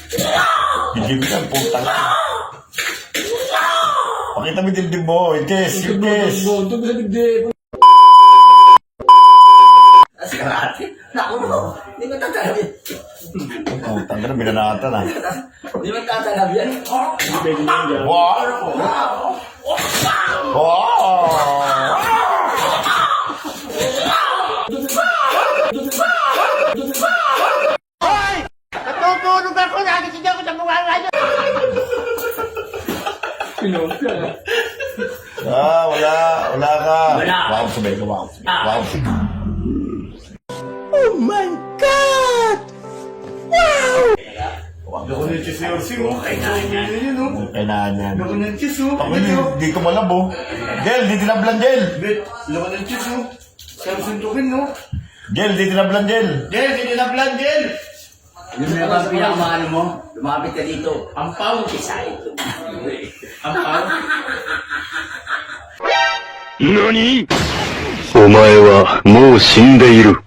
Hindi mo yan, puta lang. Pakita mo yung dibdib mo. Yung kiss, yung kiss. As karate. Naku mo. Hindi mo tatanggap yan. Putang na, binanatan ah. Hindi mo tatanggap yan. Wow! Wow! Natutulog ako, nakikita ko sa mga ngayon. Wala ka. Wala. Wow, sabi ko, wow. Wow. Oh my God! Lako ng cheese na yung Kailangan yan. Lako ng cheese oh. Ako hindi ko malabo. Gel, di tinablan, Gel. Bet, lako ng cheese oh. Sarap suntukin no. Gel, di tinablan, Gel. Gel, hindi na plan, Gel. Yung mga pinakamahal mo, lumapit ka dito. Ang pao. Isa ito. Ang pao. 何お前はもう死んでいる。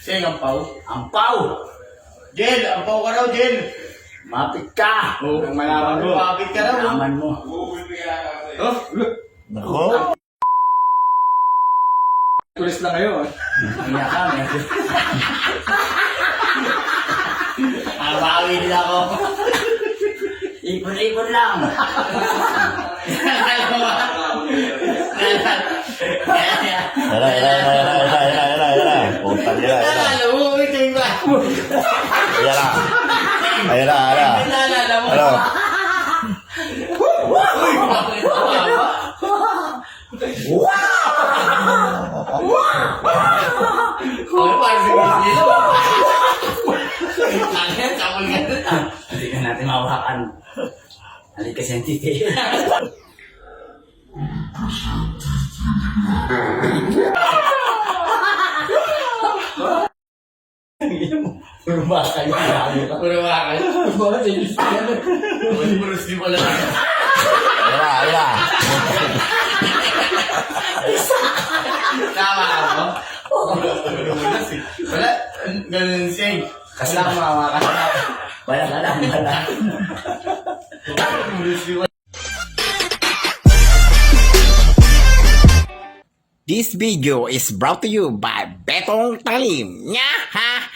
Sing, ang pao. Ang pau. Gel, ang pao ka raw, Gel. Mapit ka. Oh, malaman mo. Bakit ka raw? Malaman mo. Oh, Nako. tulis na kayo. Kaya ka, medyo. Abawi din ako. Ipon-ipon lang. Ayan. Putang ina. Alam mo, ito yung ba? Ayan. Naalala mo. Ano? Oh, parang si Boss dito. Angin, kapal ka dun ah. Hindi ka natin mawakan. Halika sa entity. Puro ba kayo? Puro ba kayo? Puro si pala. Ayan. Tama ka mo? Wala, ganun siya. Kasama ka. Wala ka lang, wala. Puro si pala. This video is brought to you by Betong Talim. Nya ha